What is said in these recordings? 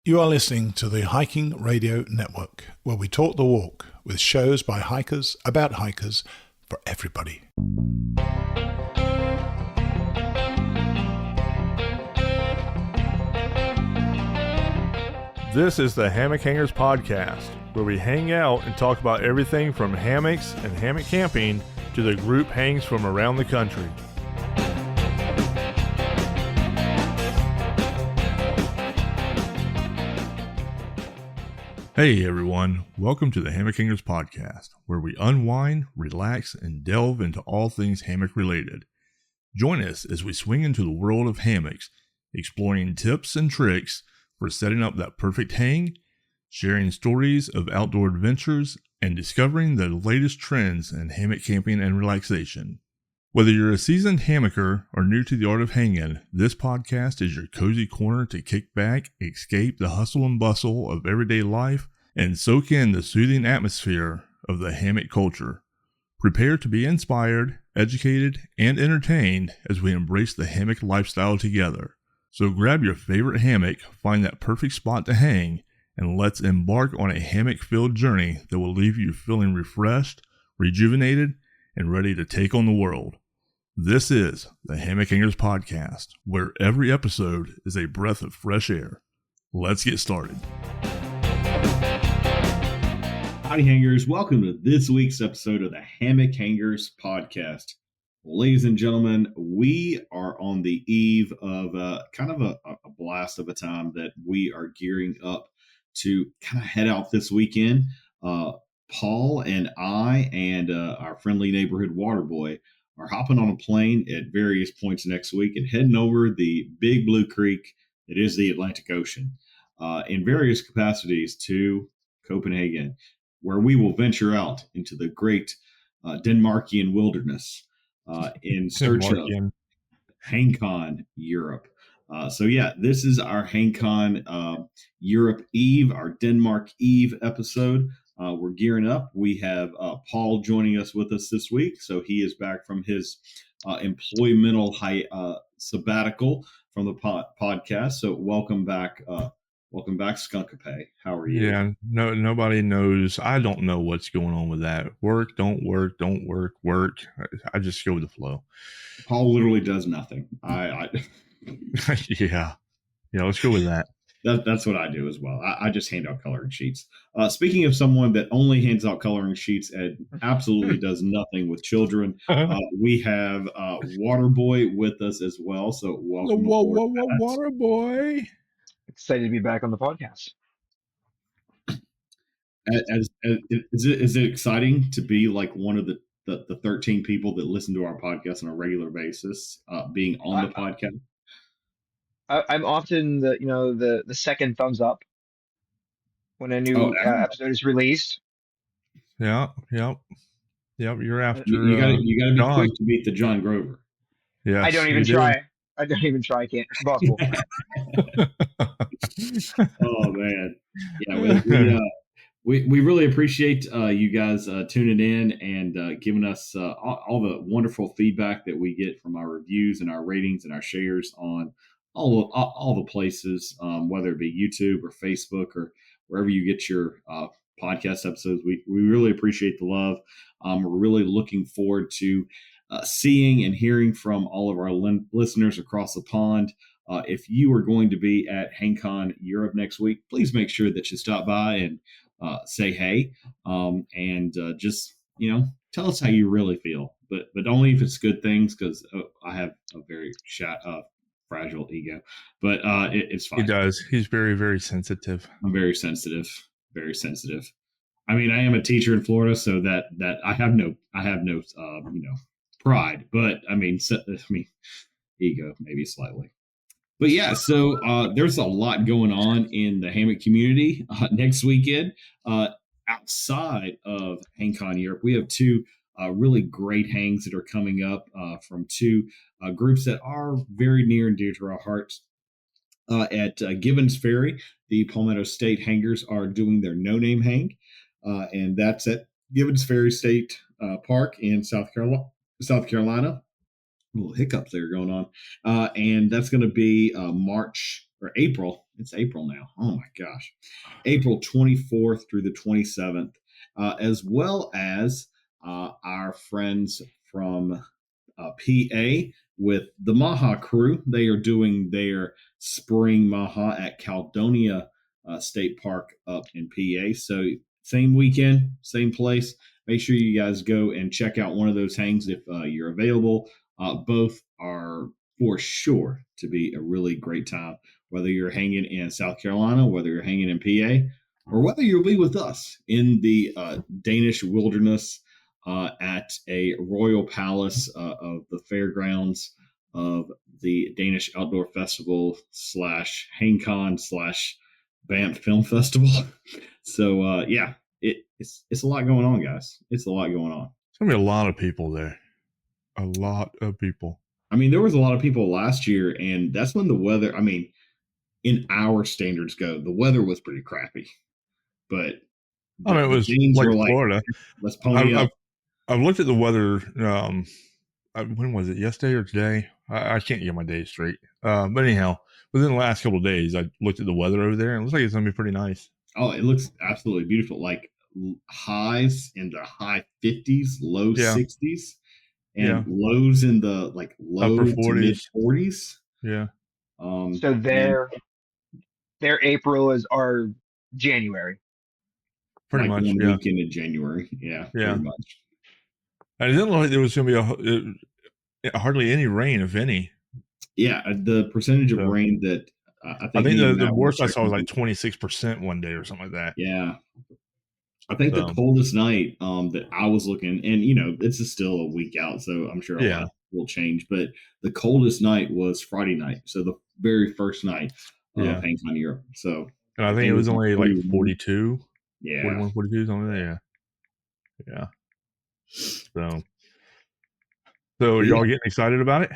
You are listening to the Hiking Radio Network, where we talk the walk with shows by hikers about hikers for everybody. This is the Hammock Hangers Podcast, where we hang out and talk about everything from hammocks and hammock camping to the group hangs from around the country. Hey everyone, welcome to the Hammock Hangers Podcast, where we unwind, relax, and delve into all things hammock related. Join us as we swing into the world of hammocks, exploring tips and tricks for setting up that perfect hang, sharing stories of outdoor adventures, and discovering the latest trends in hammock camping and relaxation. Whether you're a seasoned hammocker or new to the art of hanging, this podcast is your cozy corner to kick back, escape the hustle and bustle of everyday life, and soak in the soothing atmosphere of the hammock culture. Prepare to be inspired, educated, and entertained as we embrace the hammock lifestyle together. So grab your favorite hammock, find that perfect spot to hang, and let's embark on a hammock-filled journey that will leave you feeling refreshed, rejuvenated, and ready to take on the world. This is the Hammock Hangers Podcast, where every episode is a breath of fresh air. Let's get started. Howdy Hangers, welcome to this week's episode of the Hammock Hangers Podcast. Ladies and gentlemen, we are on the eve of kind of a blast of a time that we are gearing up to kind of head out this weekend. Paul and I and our friendly neighborhood Waterboy are hopping on a plane at various points next week and heading over the big blue creek that is the Atlantic Ocean in various capacities to Copenhagen, where we will venture out into the great Denmarkian wilderness in search of HangCon Europe. This is our HangCon Europe Eve, our Denmark Eve episode. We're gearing up. We have Paul joining us with us this week. So he is back from his employmental sabbatical from the podcast. So welcome back. Welcome back, Skunkape. How are you? Yeah, nobody knows. I don't know what's going on with that. Work, don't work. I just go with the flow. Paul literally does nothing. Yeah, let's go with that. That's what I do as well. I just hand out coloring sheets. Speaking of someone that only hands out coloring sheets and absolutely does nothing with children, we have Waterboy with us as well. So welcome. Waterboy. Excited to be back on the podcast. Is it exciting to be like one of the 13 people that listen to our podcast on a regular basis, being on the podcast? I'm often the second thumbs up when a new episode is released. Yep. You're after. You got to be quick to beat the John Grover. Yeah, I don't even try. I can't. It's impossible. Oh man, yeah. We really appreciate you guys tuning in and giving us all the wonderful feedback that we get from our reviews and our ratings and our shares on all the places, whether it be YouTube or Facebook or wherever you get your podcast episodes. We really appreciate the love. We're really looking forward to seeing and hearing from all of our listeners across the pond. If you are going to be at HangCon Europe next week, please make sure that you stop by and say hey, and just tell us how you really feel, but only if it's good things, because I have a very fragile ego, but it's fine. He does. He's very, very sensitive. I'm very sensitive. I mean, I am a teacher in Florida, so that I have no pride, but I mean, ego maybe slightly. But yeah, so there's a lot going on in the hammock community next weekend. Outside of HangCon Europe, we have two really great hangs that are coming up from two groups that are very near and dear to our hearts. At Gibbons Ferry, the Palmetto State Hangers are doing their no-name hang, and that's at Gibbons Ferry State Park in South Carolina. A little hiccups there going on, and that's going to be April It's April now. Oh my gosh. April 24th through the 27th, as well as our friends from PA with the Maha crew. They are doing their spring Maha at Caledonia State Park up in PA. So same weekend, same place. Make sure you guys go and check out one of those hangs if you're available. Both are for sure to be a really great time, whether you're hanging in South Carolina, whether you're hanging in PA, or whether you'll be with us in the Danish wilderness at a royal palace of the fairgrounds of the Danish Outdoor Festival / HangCon / Banff Film Festival. So yeah, it's a lot going on, guys. It's a lot going on. It's gonna be a lot of people there. A lot of people. I mean, there was a lot of people last year, and that's when the weather. I mean, in our standards go, the weather was pretty crappy, but I mean, it was like Florida. Let's pony up. I've looked at the weather. When was it? Yesterday or today? I can't get my days straight. But anyhow, within the last couple of days, I looked at the weather over there, and it looks like it's gonna be pretty nice. Oh, it looks absolutely beautiful. Like highs in the high 50s, low 60s, and lows in the low upper 40s. To mid 40s. Yeah. So their April is our January. Pretty much, one weekend in January. Yeah, pretty much. And it didn't look like there was going to be hardly any rain, if any. Yeah, the percentage of rain that I think the worst I saw was like 26% one day or something like that. Yeah. I think the coldest night that I was looking, and this is still a week out, so I'm sure a lot will change, but the coldest night was Friday night, so the very first night of HangCon Europe. So, and I think it was only like 42, 41, 42, something like that. Yeah. So y'all getting excited about it?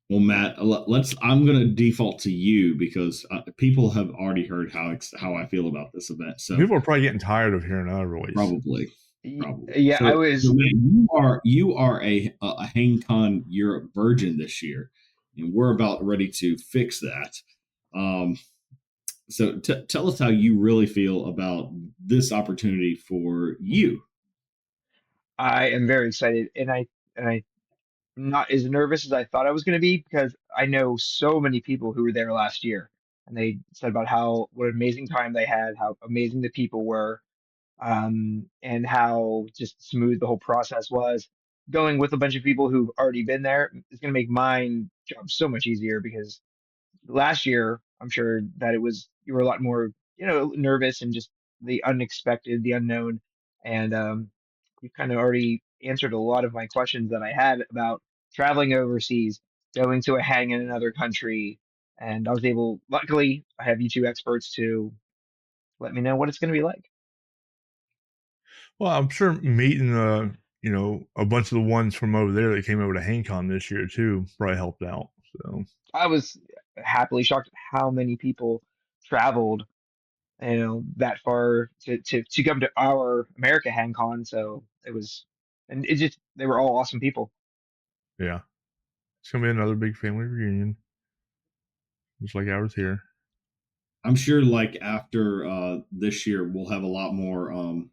Well, Matt, I'm going to default to you because people have already heard how I feel about this event. So people are probably getting tired of hearing our voice. Probably. Yeah, so, I was. So Matt, you are a HangCon Europe virgin this year, and we're about ready to fix that. So tell us how you really feel about this opportunity for you. I am very excited, and I'm not as nervous as I thought I was going to be because I know so many people who were there last year, and they said about what an amazing time they had, how amazing the people were, and how just smooth the whole process was. Going with a bunch of people who've already been there is going to make my job so much easier because last year, I'm sure that you were a lot more, nervous and just the unexpected, the unknown. And you kind of already answered a lot of my questions that I had about traveling overseas, going to a hang in another country. And luckily, I have you two experts to let me know what it's going to be like. Well, I'm sure meeting, a bunch of the ones from over there that came over to HangCon this year too probably helped out. So I was happily shocked at how many people traveled, that far to come to our America HangCon. So they were all awesome people. Yeah, it's gonna be another big family reunion, just like ours here. I'm sure, after this year, we'll have a lot more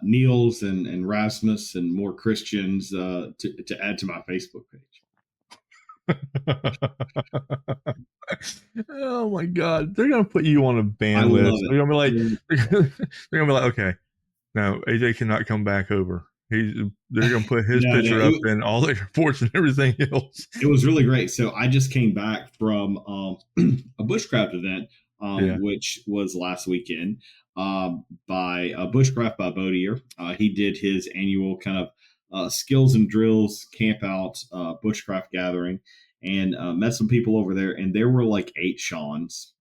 Niels and Rasmus and more Christians to add to my Facebook page. Oh my God, they're gonna put you on a ban list. They're gonna be like, okay, now AJ cannot come back over. They're gonna put his picture up in all the reports and everything else. It was really great. So I just came back from a bushcraft event, which was last weekend by Bushcraft by Bodier. He did his annual kind of skills and drills camp out bushcraft gathering, and met some people over there. And there were like 8 Seans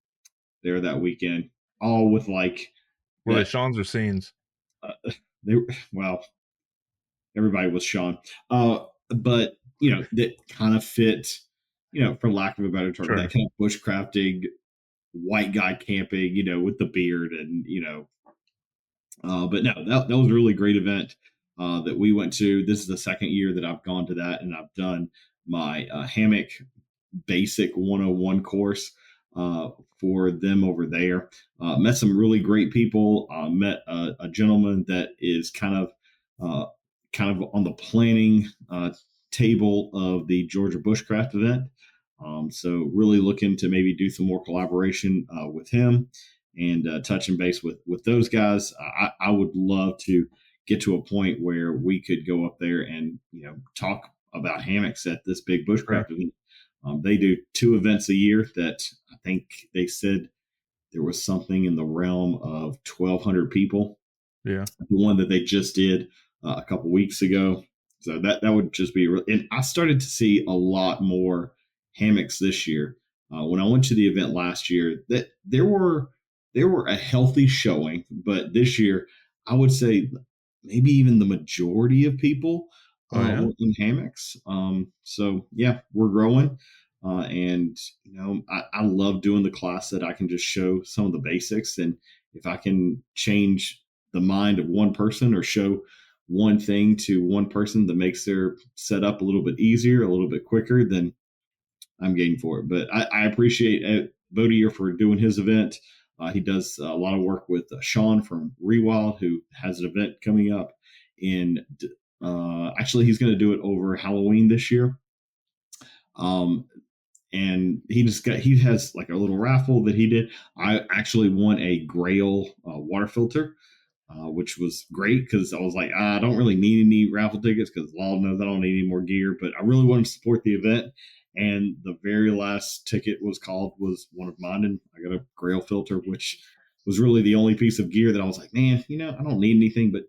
there that weekend, all with were they Seans or scenes? Everybody was Sean, but that kind of fit, for lack of a better term, that kind of bushcrafting white guy camping, with the beard and but no, that was a really great event that we went to. This is the second year that I've gone to that, and I've done my Hammock basic 101 course for them over there. Met some really great people. Met a gentleman that is kind of on the planning table of the Georgia Bushcraft event. So really looking to maybe do some more collaboration with him and touching base with those guys. I would love to get to a point where we could go up there and talk about hammocks at this big bushcraft event. They do 2 events a year that I think they said there was something in the realm of 1,200 people. Yeah. The one that they just did a couple weeks ago. So that would just be real. And I started to see a lot more hammocks this year. When I went to the event last year, that there were a healthy showing, but this year I would say maybe even the majority of people were in hammocks. So yeah, we're growing. And I love doing the class that I can just show some of the basics, and if I can change the mind of one person or show one thing to one person that makes their setup a little bit easier, a little bit quicker, then I'm game for it. But I appreciate Bodier for doing his event. He does a lot of work with Sean from Rewild, who has an event coming up in. Actually, he's going to do it over Halloween this year. And he has like a little raffle that he did. I actually won a Grail water filter, which was great because I was like, I don't really need any raffle tickets because Law knows I don't need any more gear, but I really wanted to support the event. And the very last ticket was one of mine, and I got a Grail filter, which was really the only piece of gear that I was like, man, I don't need anything, but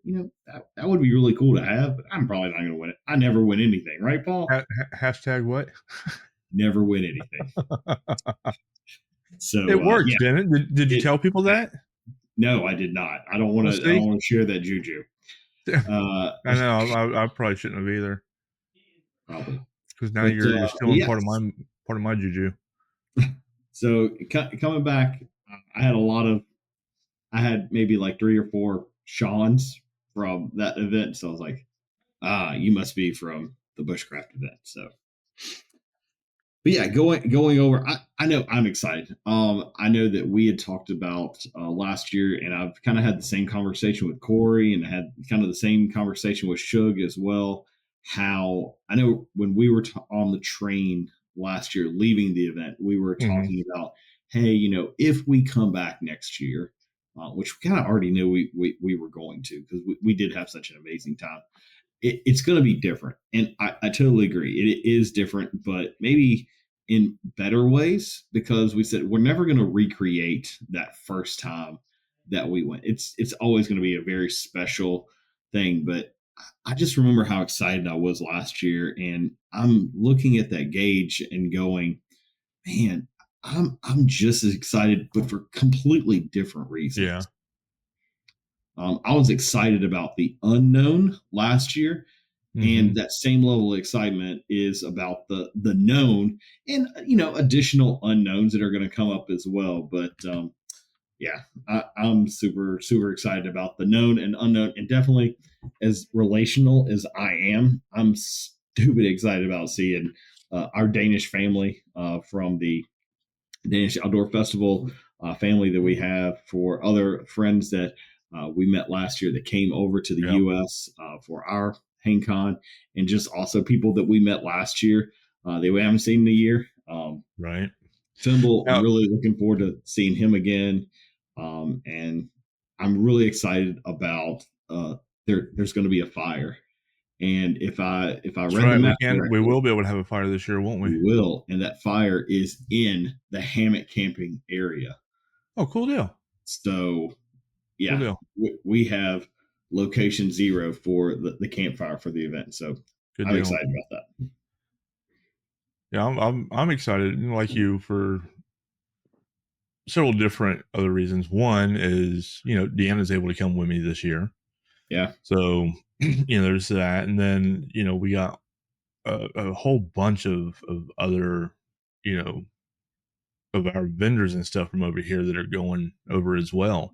that would be really cool to have, but I'm probably not going to win it. I never win anything, right, Paul? Hashtag what? Never win anything. So it worked, didn't it? Did you tell people that? No, I did not. I don't want to. I don't want to share that juju. I know. I probably shouldn't have either. Probably because now you're stealing part of my juju. So coming back, I had maybe like 3 or 4 Sean's from that event. So I was like, you must be from the bushcraft event. So. But yeah, going over, I know I'm excited. I know that we had talked about last year, and I've kind of had the same conversation with Corey, and I had kind of the same conversation with Shug as well. How I know when we were on the train last year, leaving the event, we were talking about, hey, if we come back next year, which we kind of already knew we were going to, because we did have such an amazing time. It's going to be different. And I totally agree. It is different, but maybe in better ways, because we said we're never going to recreate that first time that we went. It's always going to be a very special thing. But I just remember how excited I was last year. And I'm looking at that gauge and going, man, I'm just as excited, but for completely different reasons. Yeah. I was excited about the unknown last year, and that same level of excitement is about the known, and additional unknowns that are going to come up as well. But yeah, I'm super excited about the known and unknown, and definitely as relational as I'm stupid excited about seeing our Danish family from the Danish Outdoor Festival family that we have, for other friends that we met last year that came over to the U.S. For our HangCon, and just also people that we met last year that we haven't seen in a year. Right. Thimble, I'm really looking forward to seeing him again. And I'm really excited about there's going to be a fire. And if I read the map correctly, we will be able to have a fire this year, won't we? We will, and that fire is in the hammock camping area. Oh, cool deal. So, yeah, cool deal. We have location 0 for the campfire for the event. So I'm excited about that. Yeah, I'm excited, like you, for several different other reasons. One is, Deanna's able to come with me this year. Yeah. So, there's that. And then, we got a whole bunch of other, of our vendors and stuff from over here that are going over as well.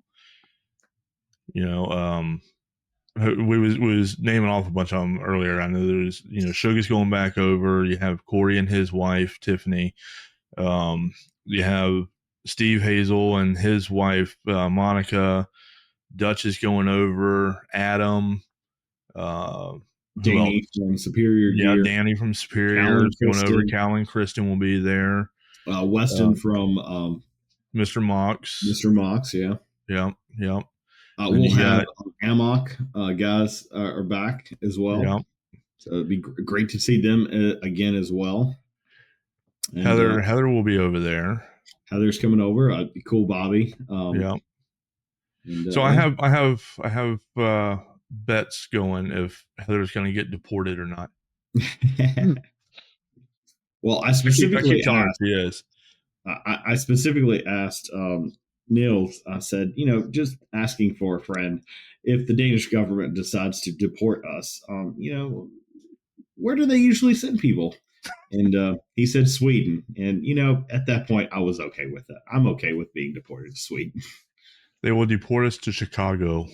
we was naming off a bunch of them earlier. I know there's Sugar's going back over. You have Corey and his wife Tiffany. You have Steve Hazel and his wife Monica. Dutch is going over. Adam. Who else? Danny from Superior Yeah, Gear. Danny from Superior Callan is going over. Kristen. Cal and Kristen will be there. Weston from Mr. Mox. Mr. Mox, yeah. Yep. We'll have Hammock guys are back as well. Yep. So it'd be great to see them again as well. And, Heather will be over there. Heather's coming over. Cool, Bobby. Yep. And, so I have bets going if Heather's going to get deported or not. Well, I specifically asked. She is. I specifically asked Nils. I said, just asking for a friend. If the Danish government decides to deport us, where do they usually send people? And he said Sweden. And at that point, I was okay with that. I'm okay with being deported to Sweden. They will deport us to Chicago.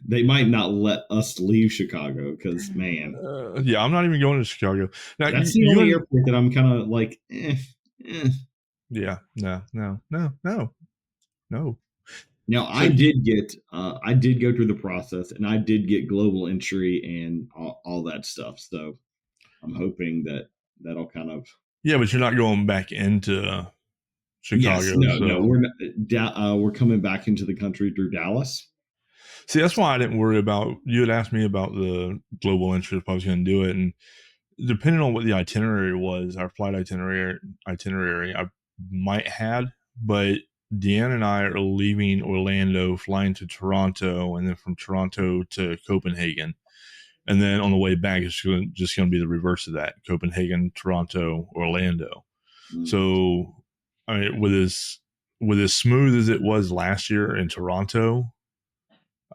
They might not let us leave Chicago because, man. Yeah, I'm not even going to Chicago. Now, that's the only airport that I'm kind of like, Yeah, no. Now, I did go through the process, and I did get global entry and all that stuff. So I'm hoping that'll kind of. Yeah, but you're not going back into Chicago. Yes, no, we're not, we're coming back into the country through Dallas. See, that's why I didn't worry about. You had asked me about the global entry if I was going to do it, and depending on what the itinerary was, our flight itinerary, I might had, but Deanne and I are leaving Orlando, flying to Toronto, and then from Toronto to Copenhagen. And then on the way back, it's just going to be the reverse of that: Copenhagen, Toronto, Orlando. Mm-hmm. So, I mean, with as smooth as it was last year in Toronto,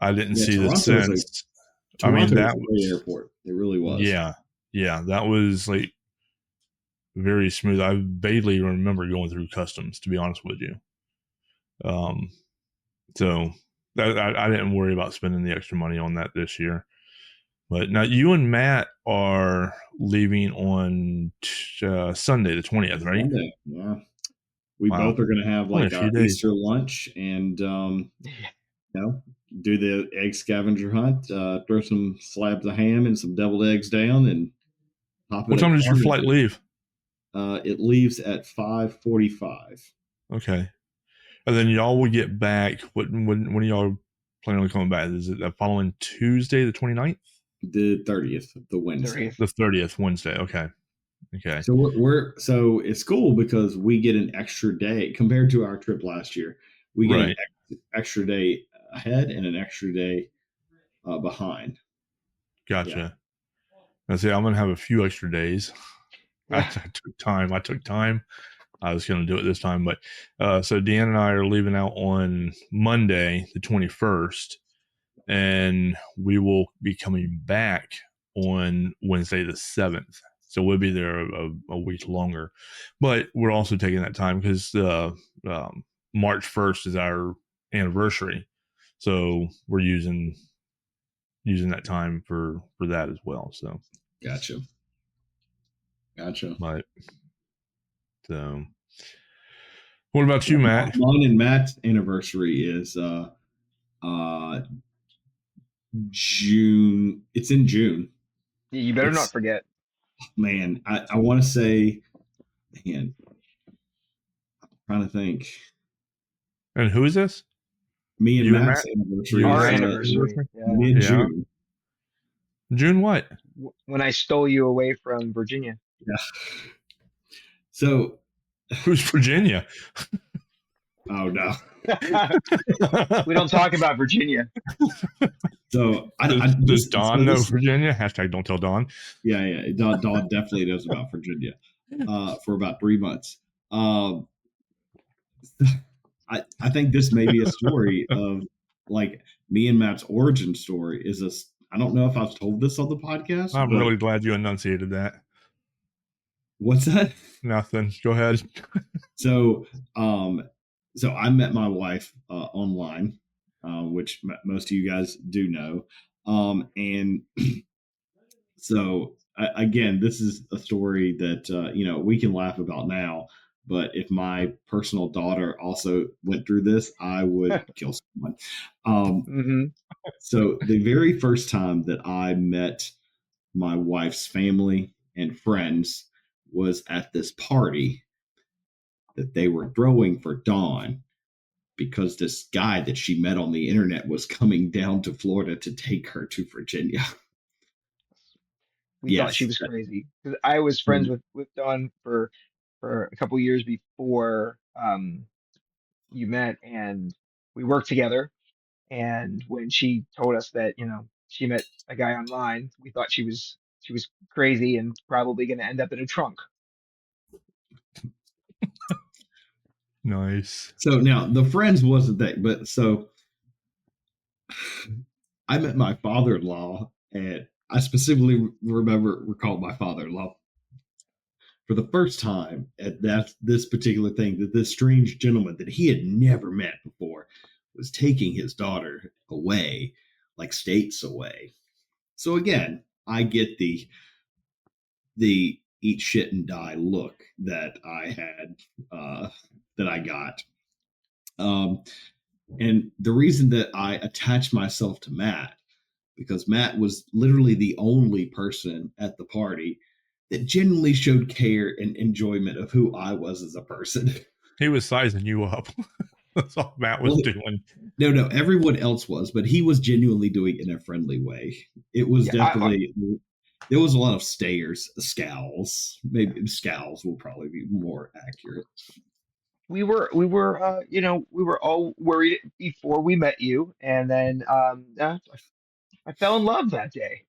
I didn't see the sense. Toronto was a great airport. It really was. Yeah, that was like very smooth. I vaguely remember going through customs, to be honest with you. So I didn't worry about spending the extra money on that this year. But now you and Matt are leaving on Sunday, the 20th, right? Sunday, yeah. We both are going to have like our Easter lunch and, do the egg scavenger hunt, throw some slabs of ham and some deviled eggs down and pop it. What time does your flight leave? It leaves at 5:45. Okay. And then y'all will get back. When are y'all planning on coming back? Is it the following Tuesday, the 29th? The 30th, the Wednesday. The 30th, Wednesday. Okay. So so it's cool because we get an extra day compared to our trip last year. We get an extra day ahead and an extra day behind. Gotcha. Yeah. I say I'm gonna have a few extra days. I took time. I was going to do it this time, but so Dan and I are leaving out on Monday, the 21st, and we will be coming back on Wednesday, the 7th. So we'll be there a week longer, but we're also taking that time because March 1st is our anniversary, so we're using that time for that as well. So gotcha. But so, what about you, Matt? Mine and Matt's anniversary is June. It's in June. You better not forget. Man, I want to say, man, I'm trying to think. And who is this? Me and Matt's anniversary. Our anniversary. Mid-June. June what? When I stole you away from Virginia. Yeah. So. Who's Virginia? Oh, no. We don't talk about Virginia. So does Dawn know Virginia? Hashtag don't tell Dawn. Yeah. Dawn definitely knows about Virginia for about 3 months. I think this may be a story of like me and Matt's origin story. I don't know if I've told this on the podcast. I'm really glad you enunciated that. What's that? Nothing. Go ahead. So I met my wife online. which most of you guys do know. And so again, this is a story that we can laugh about now. But if my personal daughter also went through this, I would kill someone. Mm-hmm. So the very first time that I met my wife's family and friends was at this party that they were throwing for Dawn because this guy that she met on the internet was coming down to Florida to take her to Virginia. We thought she Yes. was crazy because I was friends with Dawn for a couple years before you met, and we worked together. And when she told us that she met a guy online, we thought she was crazy and probably going to end up in a trunk. Nice. So now the friends wasn't that, but so I met my father-in-law, and I specifically recall my father-in-law for the first time at this particular thing, that this strange gentleman that he had never met before was taking his daughter away, like states away. So again, I get the eat shit and die look that I had, that I got. And the reason that I attached myself to Matt, because Matt was literally the only person at the party that genuinely showed care and enjoyment of who I was as a person. He was sizing you up. That's all Matt was doing. No, everyone else was, but he was genuinely doing it in a friendly way. It was definitely, there was a lot of scowls. Maybe scowls will probably be more accurate. We were all worried before we met you, and then I fell in love that day.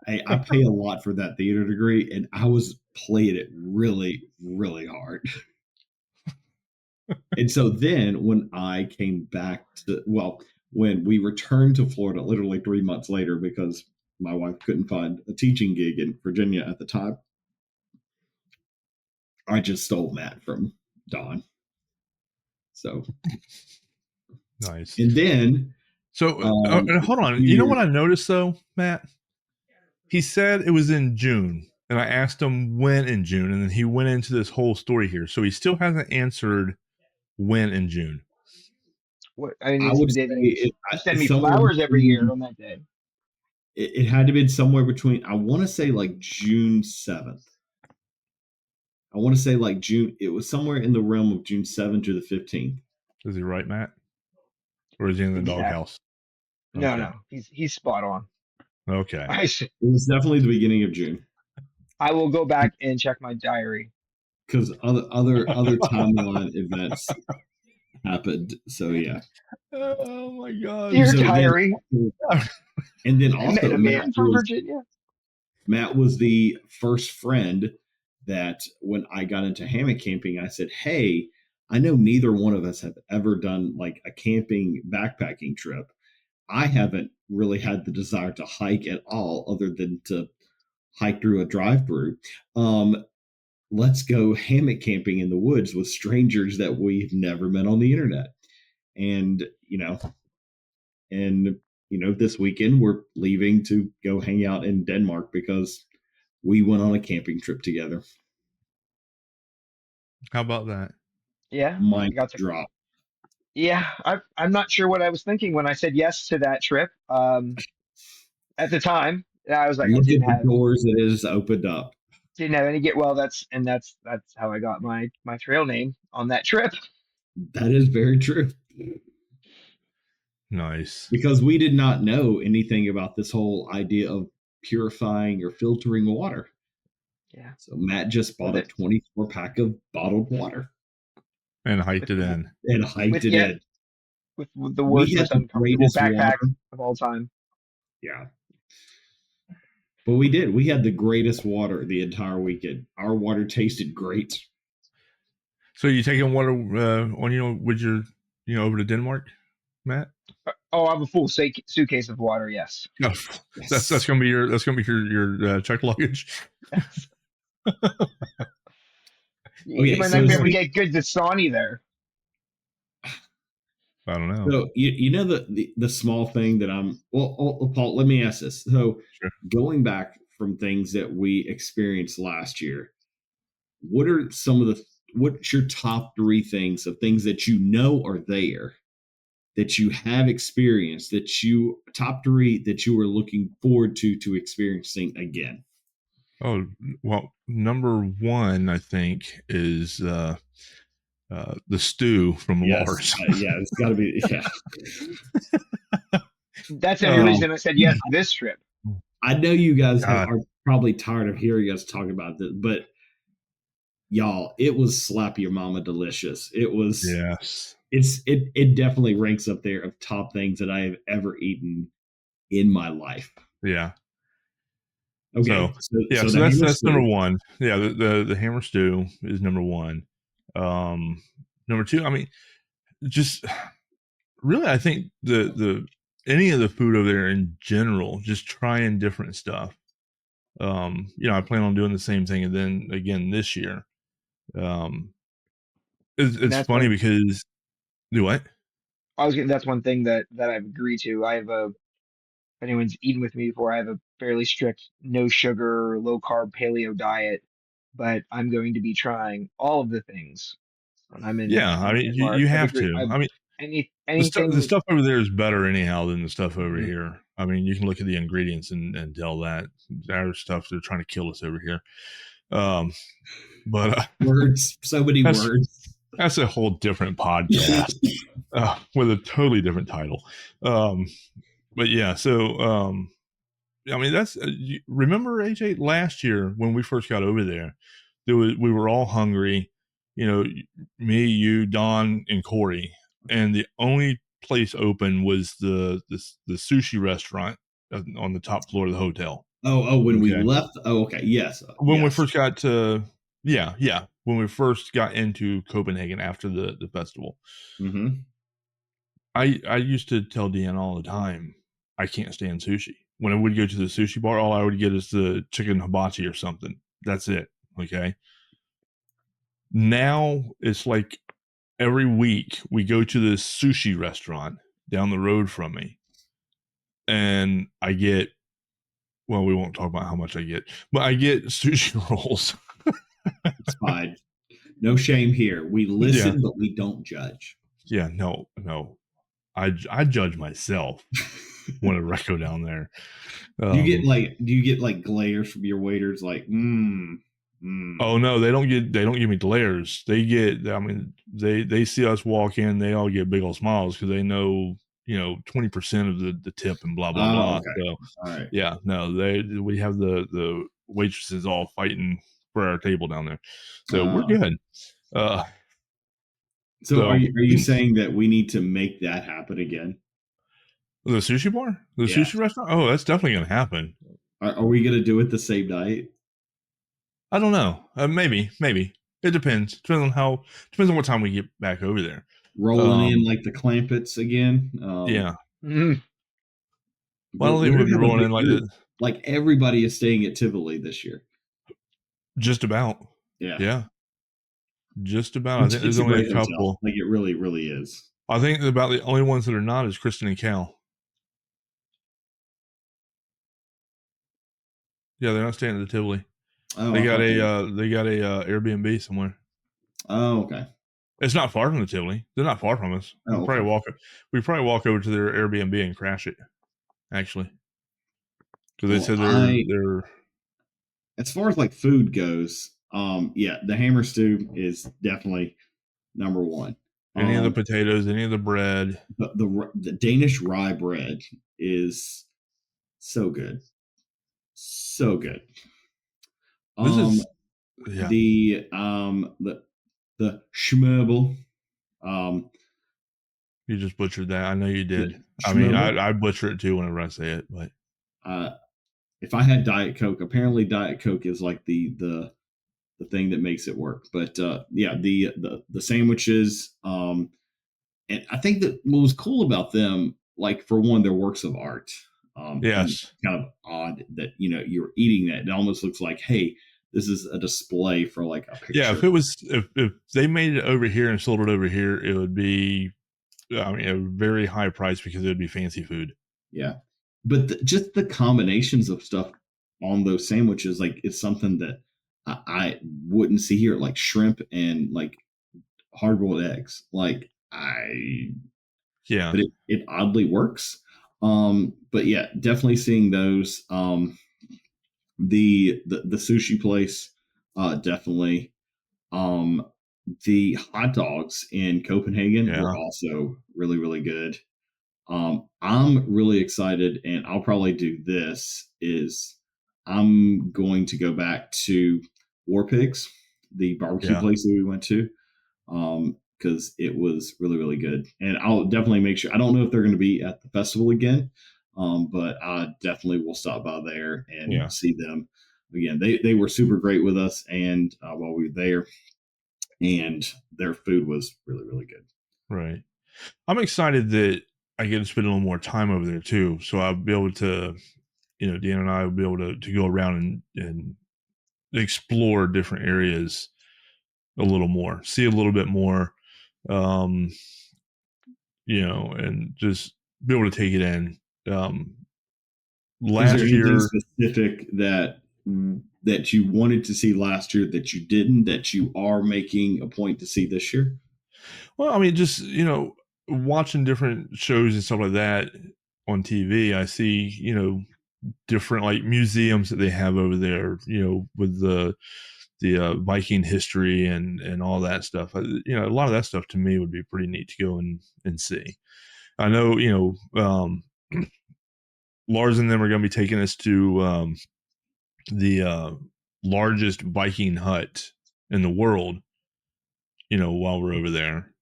I pay a lot for that theater degree, and I was playing it really, really hard. And so then when I came back when we returned to Florida literally 3 months later, because my wife couldn't find a teaching gig in Virginia at the time, I just stole Matt from Don. So nice. And then hold on. You know what I noticed though, Matt? He said it was in June, and I asked him when in June, and then he went into this whole story here. So he still hasn't answered when in June. What I mean, I would say say you send me flowers every year on that day. It had to be somewhere between, I want to say like June 7th. I want to say like June. It was somewhere in the realm of June 7th to the 15th. Is he right, Matt? Or is he in the doghouse? No, he's spot on. Okay. It was definitely the beginning of June. I will go back and check my diary because other timeline events happened. So yeah. Oh my God. Dear diary. And then also a man from Virginia. Matt was the first friend that when I got into hammock camping, I said, hey, I know neither one of us have ever done like a camping backpacking trip. I haven't really had the desire to hike at all other than to hike through a drive-through. Let's go hammock camping in the woods with strangers that we've never met on the internet. And, this weekend we're leaving to go hang out in Denmark because we went on a camping trip together. How about that? Yeah. Mine got to drop. Yeah. I'm not sure what I was thinking when I said yes to that trip. At the time, I was like, look at the doors that is opened up. Didn't have any that's how I got my trail name on that trip. That is very true. Nice. Because we did not know anything about this whole idea of purifying or filtering water. Yeah. So Matt just bought a 24-pack of bottled water. And hiked it in. With the worst, most uncomfortable backpack of all time. Yeah. But we did. We had the greatest water the entire weekend. Our water tasted great. So you taking water with your over to Denmark, Matt? Oh, I have a full suitcase of water. Yes. No, yes. That's gonna be your checked luggage. Yes. You might not be able to get good Dasani there. I don't know. So you know the small thing that I'm Paul, let me ask this. So Sure. going back from things that we experienced last year, what are some of what's your top three things of things that you know are there that you have experienced that you top three that you are looking forward to experiencing again? Oh, well, number one, I think, is the stew from Yes, Lars. yeah, it's got to be. Yeah, That's the only Um, reason I said yes to this trip. I know you guys God, are probably tired of hearing us talk about this, but y'all, it was slap your mama delicious. It was. yes, It definitely ranks up there of top things that I have ever eaten in my life. yeah. So Okay, yeah, so so the that's hammer that's number stew. one. Yeah, the hammer stew is number one. Um, Number two, I mean, just really, I think the any of the food over there in general, just trying different stuff. I plan on doing the same thing, and then again this year. Um, And it's that's funny one because do what? that's one thing that I've agreed to. I have a if anyone's eaten with me before, I have a fairly strict no sugar, low carb paleo diet, but I'm going to be trying all of the things when I'm Yeah, I in mean, you Denmark. I've have agreed. to. I mean, the Anything. stuff over there is better anyhow than the stuff over Mhm. here. I mean, you can look at the ingredients and tell that our stuff they're trying to kill us over here. Um, but Words, so many that's words. that's a whole different podcast with a totally different title. Um, but yeah, so I mean, that's remember AJ last year when we first got over there, we were all hungry, you know, me, you, Don, and Corey, and the only place open was the sushi restaurant on the top floor of the hotel. When we Okay, left. Oh, okay. Yes, when we yes. first got to yeah, when we first got into Copenhagen after the festival, Mm-hmm. I used to tell Deanne all the time I can't stand sushi. When I would go to the sushi bar, all I would get is the chicken hibachi or something. That's it. Okay. Now it's like every week we go to this sushi restaurant down the road from me, and I get well, we won't talk about how much I get, but I get sushi rolls. It's fine. No shame here. We Yeah, listen, but we don't judge. yeah, no, I judge myself when I go down there. Um, Do you get like glares from your waiters like mm. Oh no, they don't give me glares. They get I mean they see us walk in, they all get big old smiles because they know 20% of the tip and blah blah Oh, blah. okay. So All right. yeah, no, we have the waitresses all fighting for our table down there, so we're Uh, good. Uh, so so are you saying that we need to make that happen again? the sushi bar, the Yeah. sushi restaurant. Oh, that's definitely gonna happen. Are we going to do it the same night? I don't know. Maybe it depends on what time we get back over there. Rolling in Um, like the Clampets again. yeah. Mm, Well, I don't think We're we'll gonna be have a rolling big in like group. that. Like everybody is staying at Tivoli this year. Just about. Yeah, Yeah. Just about. I think it's there's a only a great hotel. couple. Like it really, really is. I think about the only ones that are not is Kristen and Cal. Yeah, they're not staying at the Tivoli. Oh, I thought they. They got a Airbnb somewhere. Oh, okay. It's not far from the Tivoli. They're not far from us. Oh, okay. We probably walk over to their Airbnb and crash it. Actually, because they Well, said they're as far as like food goes, yeah, the hammer stew is definitely number one. any of the Um, potatoes, any of the bread. the Danish rye bread is so good, so good. This Um, is yeah. the schmerbel, um, You just butchered that. I know you the did. I mean, schmerbel. I butcher it too whenever I say it, but Uh, if I had Diet Coke, apparently Diet Coke is like the thing that makes it work. But yeah, the sandwiches, and I think that what was cool about them, like for one, they're works of art, and yes. kind of odd that you're eating that. It almost looks like, hey, this is a display for like a Yeah, picture. if they made it over here and sold it over here, it would be I mean, a very high price because it would be fancy food. Yeah. But just the combinations of stuff on those sandwiches, like it's something that I wouldn't see here, like shrimp and like hard boiled eggs. Yeah, But it oddly works. But yeah, definitely seeing those. The sushi place, definitely. Um, the hot dogs in Copenhagen were yeah, also really, really good. I'm really excited, and I'll probably do this. Is I'm going to go back to War Pigs, the barbecue yeah, place that we went to, because it was really, really good. And I'll definitely make sure. I don't know if they're going to be at the festival again, but I definitely will stop by there and yeah. see them again. They were super great with us, and while we were there, and their food was really, really good. Right. I'm excited that I get to spend a little more time over there too. So I'll be able to, Dan and I will be able to go around and explore different areas a little more, see a little bit more, um, and just be able to take it in. Um, Is there last anything year, specific that you wanted to see last year that you didn't, that you are making a point to see this year? well, I mean, just, watching different shows and stuff like that on TV, I see, different like museums that they have over there, with the Viking history and all that stuff. A lot of that stuff to me would be pretty neat to go and see. I know, Lars and them are going to be taking us to the largest Viking hut in the world, while we're over there.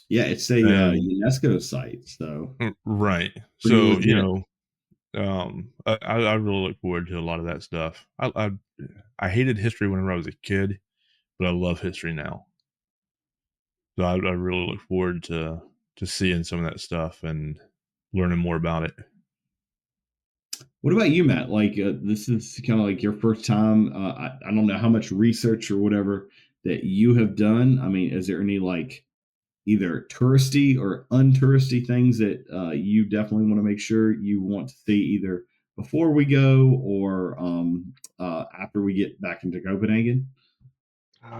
Yeah, it's a And UNESCO site, so right. pretty So, legit. I really look forward to a lot of that stuff. I hated history whenever I was a kid, but I love history now. So I really look forward to seeing some of that stuff and learning more about it. What about you, Matt? Like, this is kind of like your first time. I don't know how much research or whatever that you have done. I mean, is there any like either touristy or untouristy things that you definitely want to make sure you want to see either before we go or after we get back into Copenhagen?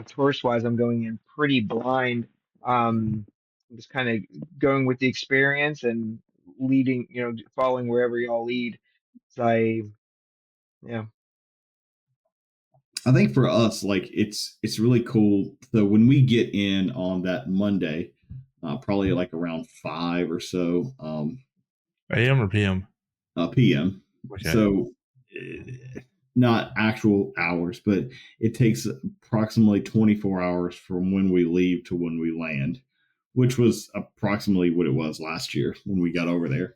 Tourist wise, I'm going in pretty blind. I'm just kind of going with the experience and leading, following wherever y'all lead. So yeah, I think for us, like it's really cool. So when we get in on that Monday, probably like around 5 or so, AM or PM? p.m. Okay. So not actual hours, but it takes approximately 24 hours from when we leave to when we land, which was approximately what it was last year when we got over there.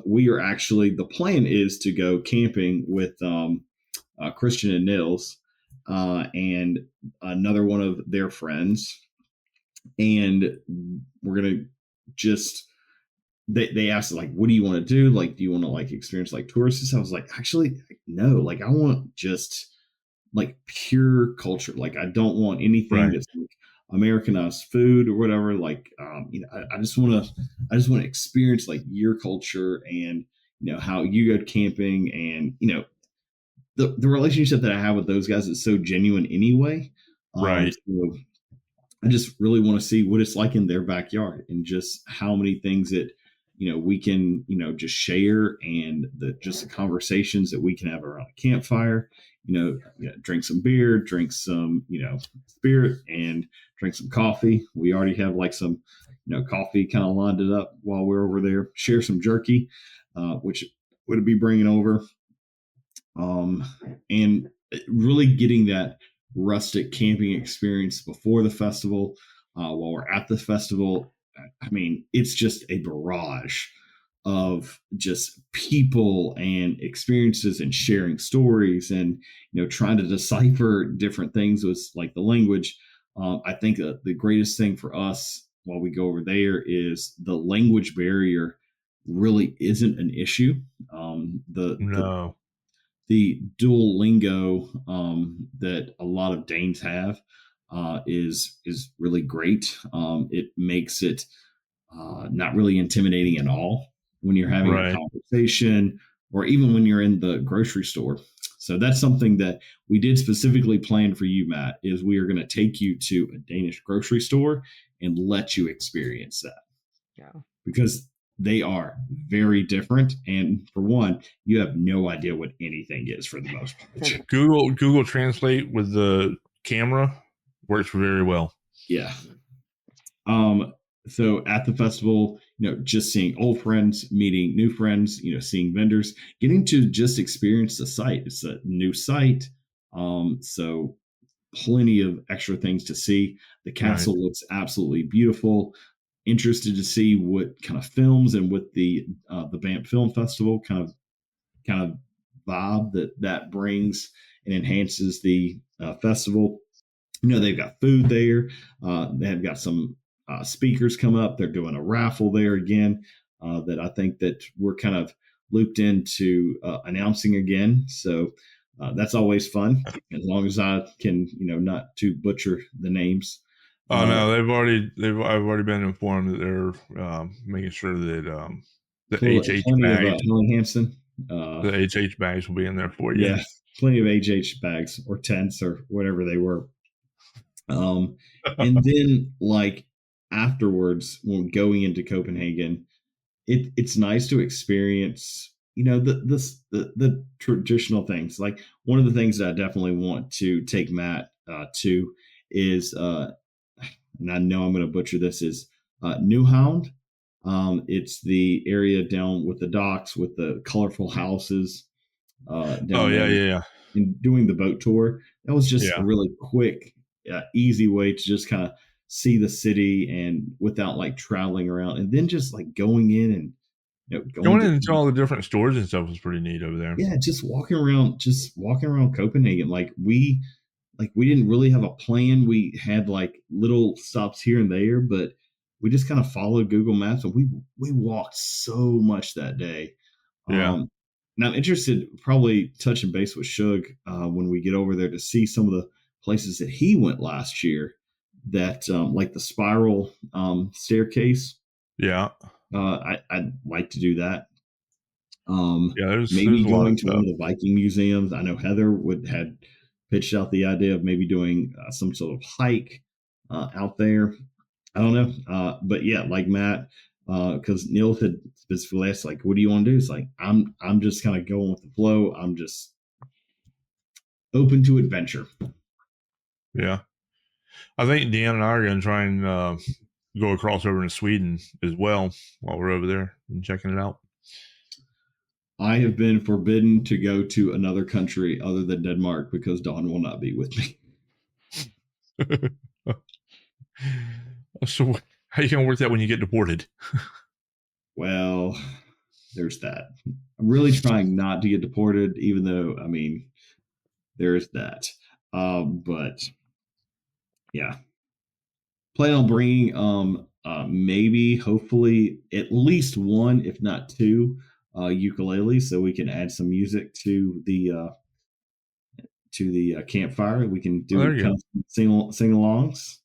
We are actually, the plan is to go camping with Christian and Nils and another one of their friends. And we're going to just, they asked like, what do you want to do? Like, do you want to like experience like tourists? I was like, actually, no, like I want just like pure culture. Like I don't want anything Right. that's like Americanized food or whatever. Like, I just want to, experience like your culture and, how you go camping and, the relationship that I have with those guys is so genuine anyway. Right. So I just really want to see what it's like in their backyard and just how many things that we can just share and the conversations that we can have around a campfire. Drink some beer, drink some spirit, and drink some coffee. We already have like some coffee kind of lined it up while we're over there. Share some jerky, which would be bringing over, um, and really getting that rustic camping experience before the festival. While we're at the festival, I mean, it's just a barrage of just people and experiences and sharing stories and trying to decipher different things with like the language. I think the greatest thing for us while we go over there is the language barrier really isn't an issue. The No. the dual lingo that a lot of Danes have is really great. It makes it not really intimidating at all when you're having a Right. conversation or even when you're in the grocery store. So that's something that we did specifically plan for you, Matt, is we are going to take you to a Danish grocery store and let you experience that Yeah. because they are very different. And for one, you have no idea what anything is for the most part. Google Translate with the camera works very well. Yeah. So at the festival, just seeing old friends, meeting new friends, seeing vendors, getting to just experience the site. It's a new site. So plenty of extra things to see. The Right. castle looks absolutely beautiful. Interested to see what kind of films and what the Banff Film Festival kind of vibe that brings and enhances the festival. They've got food there. They have got some speakers come up. They're doing a raffle there again that I think that we're kind of looped into announcing again. So that's always fun as long as I can, not to butcher the names. Oh no, I've already been informed that they're making sure that the HH Plenty of bags Helly Hansen. the HH bags will be in there for you. Yeah, plenty of HH bags or tents or whatever they were. And then like afterwards, when going into Copenhagen, it's nice to experience, the traditional things. Like one of the things that I definitely want to take Matt to is, and I know I'm going to butcher this, is Newhound. It's the area down with the docks with the colorful houses Oh down yeah, there yeah, and doing the boat tour. That was just a yeah. really quick, easy way to just kind of see the city and without like traveling around, and then just like going in and going Going to into all the different stores and stuff was pretty neat over there. yeah, just walking around Copenhagen. Like we didn't really have a plan. We had like little stops here and there, but we just kind of followed Google Maps and we walked so much that day. Yeah. And I'm interested, probably touching base with Shug when we get over there to see some of the places that he went last year. That like the spiral staircase. Yeah. I'd like to do that. Yeah, there's Maybe a lot going of to one stuff. of the Viking museums. I know Heather had pitched out the idea of maybe doing some sort of hike out there. I don't know, but yeah, like Matt, because Neil had specifically asked, like, "What do you want to do?" It's like I'm just kind of going with the flow. I'm just open to adventure. Yeah. I think Dan and I are going to try and go across over in Sweden as well while we're over there and checking it out. I have been forbidden to go to another country other than Denmark because Dawn will not be with me. So how you going to work that when you get deported? Well, there's that. I'm really trying not to get deported, even though, I mean, there is that. But yeah, plan on bringing maybe, hopefully, at least one, if not two, ukuleles, so we can add some music to the campfire. We can Oh, there do you kind go. of sing alongs.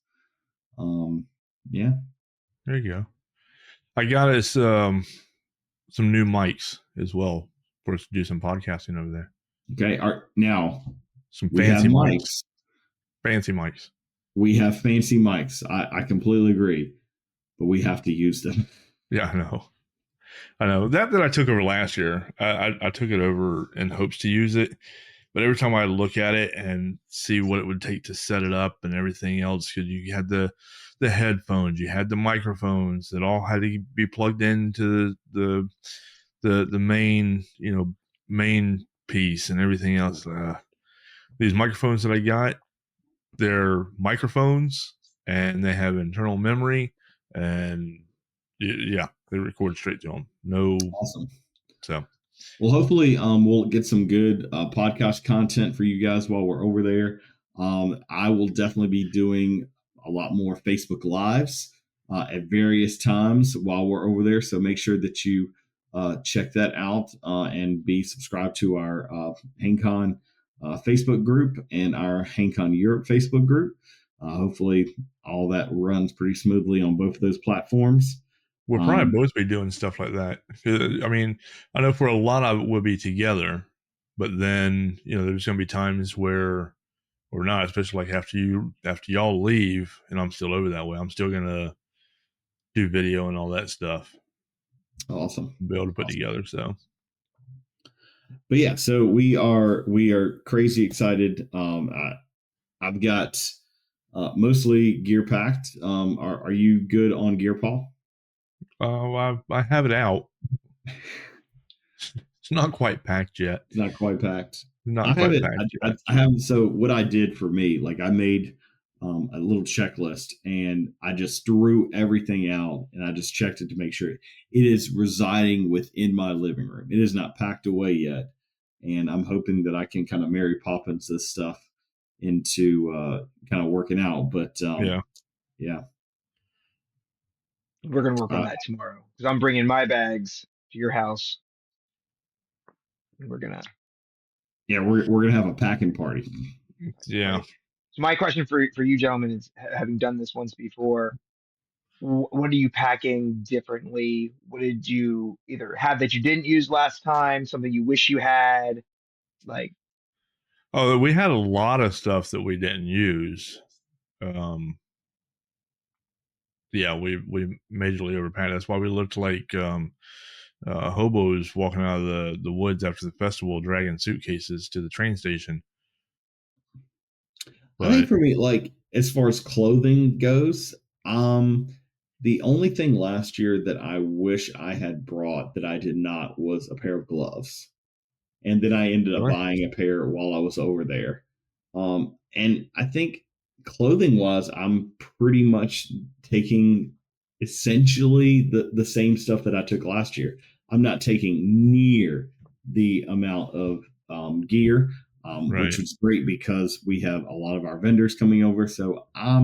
Yeah. There you go. I got us some new mics as well for us to do some podcasting over there. Okay. Now Some we have fancy mics. mics. Fancy mics. We have fancy mics. I completely agree, but we have to use them. Yeah, I know. I know that I took over last year. I took it over in hopes to use it, but every time I look at it and see what it would take to set it up and everything else, because you had the headphones, you had the microphones that all had to be plugged into the main main piece and everything else. These microphones that I got, they're microphones and they have internal memory and yeah, they record straight to them. No, Awesome. so Well, hopefully, we'll get some good podcast content for you guys while we're over there. I will definitely be doing a lot more Facebook Lives at various times while we're over there. So make sure that you check that out and be subscribed to our HangCon Facebook group and our HangCon Europe Facebook group. Hopefully, all that runs pretty smoothly on both of those platforms. We'll probably both be doing stuff like that. I mean, I know for a lot of it we'll be together, but then there's going to be times where we're not, especially like after y'all leave, and I'm still over that way. I'm still going to do video and all that stuff. Awesome. Be able to put together. So, but yeah, so we are crazy excited. I've got mostly gear packed. Are you good on gear, Paul? I have it out. It's not quite packed yet. It's not quite packed. Not I quite have it. packed yet. I haven't. So what I did for me, like I made a little checklist and I just threw everything out and I just checked it to make sure it is residing within my living room. It is not packed away yet. And I'm hoping that I can kind of Mary Poppins this stuff into kind of working out. But yeah. We're going to work on that tomorrow because I'm bringing my bags to your house. And we're going to have a packing party. Yeah. Right. So my question for you gentlemen is, having done this once before, what are you packing differently? What did you either have that you didn't use last time, something you wish you had? Like, oh, we had a lot of stuff that we didn't use. Yeah, we majorly overpacked. That's why we looked like hobos walking out of the woods after the festival, dragging suitcases to the train station. But I think for me, like as far as clothing goes, the only thing last year that I wish I had brought that I did not was a pair of gloves. And then I ended up buying a pair while I was over there. And I think clothing wise, I'm pretty much taking essentially the same stuff that I took last year. I'm not taking near the amount of gear, which was great because we have a lot of our vendors coming over. So I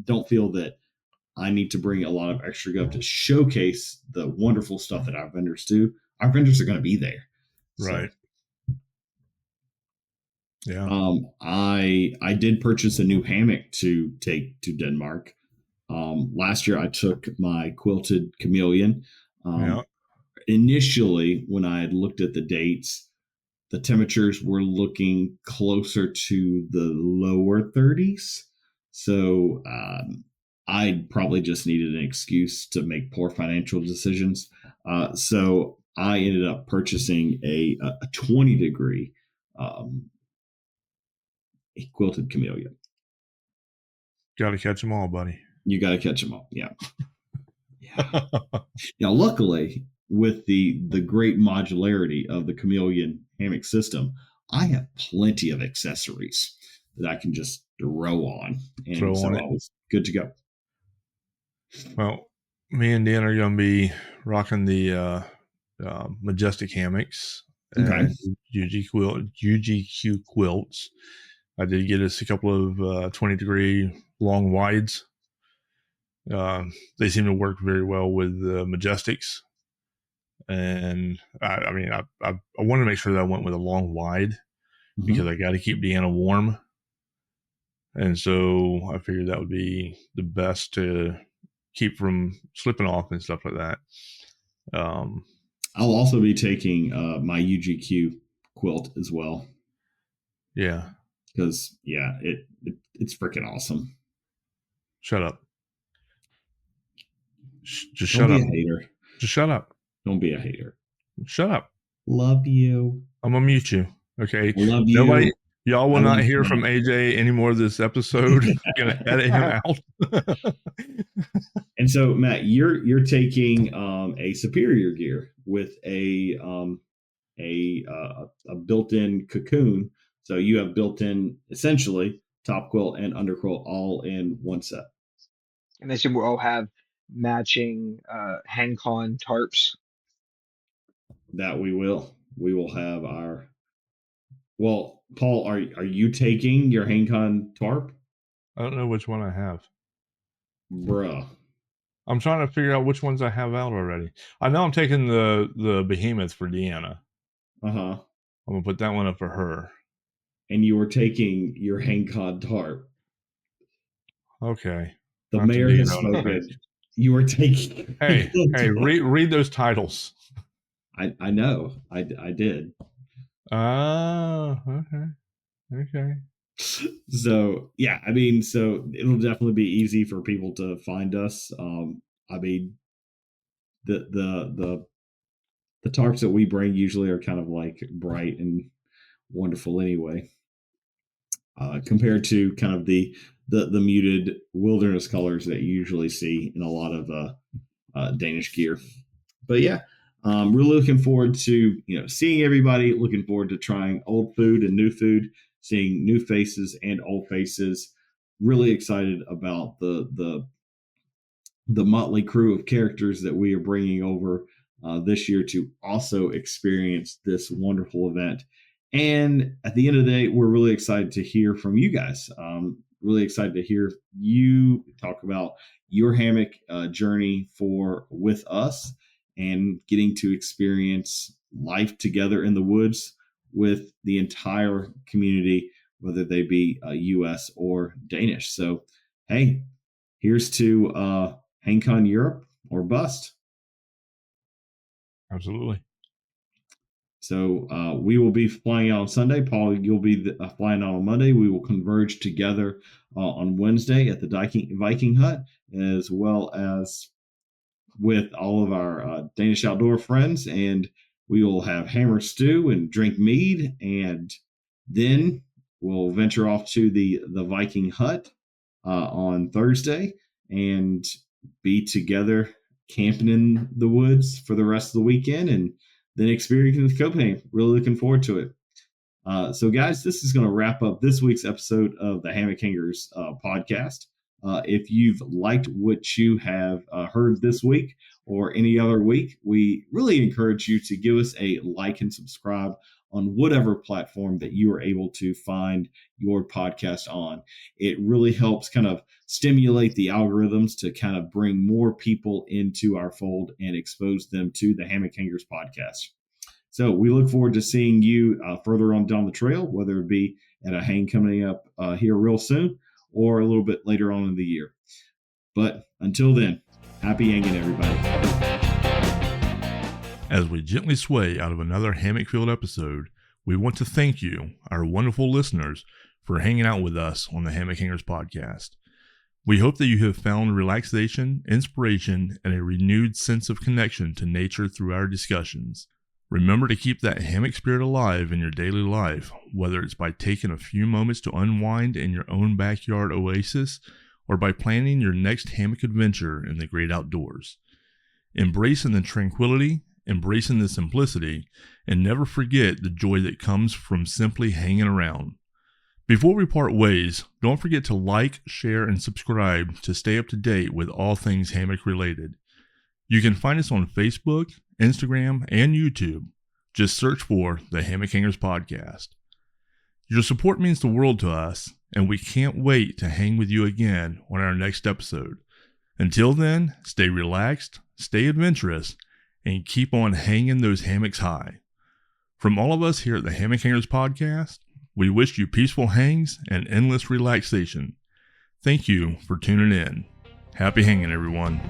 don't feel that I need to bring a lot of extra stuff to showcase the wonderful stuff that our vendors do. Our vendors are going to be there. Right. So. Yeah. I did purchase a new hammock to take to Denmark. Last year I took my quilted chameleon. Initially, when I had looked at the dates, the temperatures were looking closer to the lower 30s. So I probably just needed an excuse to make poor financial decisions. So I ended up purchasing a 20 degree quilted chameleon. Got to catch them all, buddy. You got to catch them all. Yeah. Now, luckily, with the great modularity of the chameleon hammock system, I have plenty of accessories that I can just throw on, and I was good to go. Well, me and Dan are going to be rocking the Majestic hammocks and UGQ quilts. I did get us a couple of 20 degree long wides. They seem to work very well with the Majestics. And I wanted to make sure that I went with a long wide because I got to keep Deanna warm. And so I figured that would be the best to keep from slipping off and stuff like that. I'll also be taking my UGQ quilt as well. Yeah. Because it's freaking awesome. Shut up. Just shut up. Don't be a hater. Just shut up. Don't be a hater. Shut up. Love you. I'm gonna mute you. Okay. Love you. Y'all will not hear from AJ anymore this episode. I'm gonna edit him out. And so, Matt, you're taking a superior gear with a built-in cocoon. So you have built-in essentially top quilt and under quilt all in one set. And they should all have matching HangCon tarps. That we will have our. Well, Paul, are you taking your HangCon tarp? I don't know which one I have. Bruh. I'm trying to figure out which ones I have out already. I know I'm taking the behemoth for Deanna. Uh-huh. I'm gonna put that one up for her. And you were taking your HangCon tarp. Okay. The mayor has spoken. You were taking. Hey, read those titles. I know. I did. Okay. So yeah, I mean, so it'll definitely be easy for people to find us. I mean, the tarps that we bring usually are kind of like bright and wonderful anyway, compared to kind of the muted wilderness colors that you usually see in a lot of Danish gear. But yeah, really looking forward to seeing everybody. Looking forward to trying old food and new food, seeing new faces and old faces. Really excited about the motley crew of characters that we are bringing over this year to also experience this wonderful event. And at the end of the day, we're really excited to hear from you guys. Really excited to hear you talk about your hammock journey with us and getting to experience life together in the woods with the entire community, whether they be U.S. or Danish. So, hey, here's to HangCon Europe or bust. Absolutely. So we will be flying out on Sunday. Paul, you'll be flying out on Monday. We will converge together on Wednesday at the Viking Hut, as well as with all of our Danish outdoor friends. And we will have hammer stew and drink mead. And then we'll venture off to the Viking Hut on Thursday and be together camping in the woods for the rest of the weekend and then experiencing Copenhagen. Really looking forward to it. So, guys, this is going to wrap up this week's episode of the Hammock Hangers podcast. If you've liked what you have heard this week or any other week, we really encourage you to give us a like and subscribe on whatever platform that you are able to find your podcast on. It really helps kind of stimulate the algorithms to kind of bring more people into our fold and expose them to the Hammock Hangers podcast. So we look forward to seeing you further on down the trail, whether it be at a hang coming up here real soon or a little bit later on in the year. But until then, happy hanging, everybody. As we gently sway out of another hammock-filled episode, we want to thank you, our wonderful listeners, for hanging out with us on the Hammock Hangers podcast. We hope that you have found relaxation, inspiration, and a renewed sense of connection to nature through our discussions. Remember to keep that hammock spirit alive in your daily life, whether it's by taking a few moments to unwind in your own backyard oasis or by planning your next hammock adventure in the great outdoors. Embracing the tranquility, embracing the simplicity, and never forget the joy that comes from simply hanging around. Before we part ways, don't forget to like, share, and subscribe to stay up to date with all things hammock related. You can find us on Facebook, Instagram, and YouTube. Just search for the Hammock Hangers Podcast. Your support means the world to us, and we can't wait to hang with you again on our next episode. Until then, stay relaxed, stay adventurous, and keep on hanging those hammocks high. From all of us here at the Hammock Hangers Podcast, we wish you peaceful hangs and endless relaxation. Thank you for tuning in. Happy hanging, everyone.